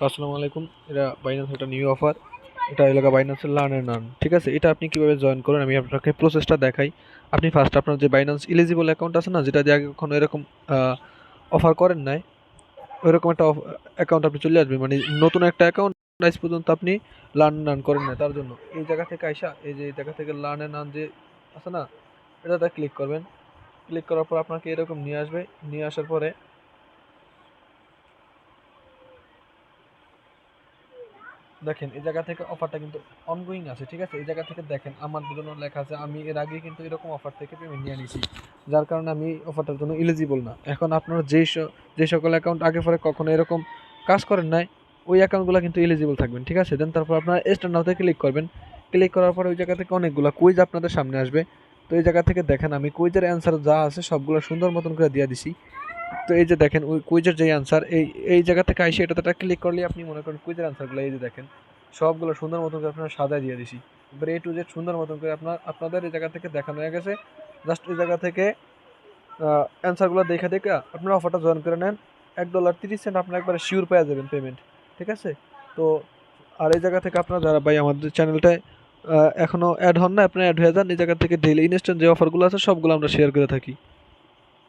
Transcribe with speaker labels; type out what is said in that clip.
Speaker 1: আসসালামু আলাইকুম। এটা বাইন্যান্স একটা নিউ অফার। এটা এলাকা বাইন্যান্সের লার্ন এন্ড আর্ন। ঠিক আছে, এটা আপনি কিভাবে জয়েন করেন আমি আপনাকে প্রসেসটা দেখাই। আপনি ফার্স্ট আপনার যে বাইন্যান্স এলিজিবল অ্যাকাউন্ট আছে না, যেটা দিয়ে আগে কখনো এরকম অফার করেন নাই, ওইরকম একটা অ্যাকাউন্ট আপনি চলে আসবেন, মানে নতুন একটা অ্যাকাউন্ট আজ পর্যন্ত আপনি লার্ন এন্ড আর্ন করেন না। তার জন্য এই জায়গা থেকে আইসা, এই যে এই জায়গা থেকে লার্ন এন্ড আর্ন যে আছে না, এটাতে ক্লিক করবেন। ক্লিক করার পর আপনাকে এরকম নিয়ে আসবে। নিয়ে আসার পরে দেখেন এই জায়গা থেকে অফারটা কিন্তু অনগোয়িং আছে। ঠিক আছে, এই জায়গা থেকে দেখেন আমার জন্য লেখা আছে আমি এর আগে কিন্তু এরকম অফার থেকে পেমেন্ট নিয়ে নিয়েছি, যার কারণে আমি অফারটার জন্য এলিজিবল না। এখন আপনারা যে সকল অ্যাকাউন্ট আগে পরে কখনো এরকম কাজ করেন নাই, ওই অ্যাকাউন্টগুলো কিন্তু এলিজিবল থাকবেন। ঠিক আছে, দেন তারপর আপনারা স্টার্ট নাওতে ক্লিক করবেন। ক্লিক করার পরে ওই জায়গা থেকে অনেকগুলো কুইজ আপনাদের সামনে আসবে। তো এই জায়গা থেকে দেখেন আমি কুইজের অ্যান্সার যা আছে সবগুলো সুন্দর মতন করে দিয়ে দিছি। তো এই যে দেখেন ওই কুইজের যে অ্যান্সার, এই এই জায়গা থেকে আইসে এটাতে একটা ক্লিক করলে আপনি মনে করেন কুইজের অ্যান্সারগুলো এই যে দেখেন সবগুলো সুন্দর মতন করে আপনারা সাজায় দিয়ে দিছি। এবার এ টু জেড সুন্দর মতন করে আপনাদের এই জায়গা থেকে দেখানো হয়ে গেছে। জাস্ট এই জায়গা থেকে অ্যান্সারগুলো দেখে দেখে আপনারা অফারটা জয়েন করে নেন। $1.30 আপনার একবারে শিওর পেয়ে যাবেন পেমেন্ট। ঠিক আছে, তো আর এই জায়গা থেকে আপনারা যারা ভাই আমাদের চ্যানেলটায় এখনও অ্যাড হন না, আপনারা অ্যাড হয়ে যান। এই জায়গা থেকে ডেইলি ইনস্ট্যান্ট যে অফারগুলো আছে সবগুলো আমরা শেয়ার করে থাকি।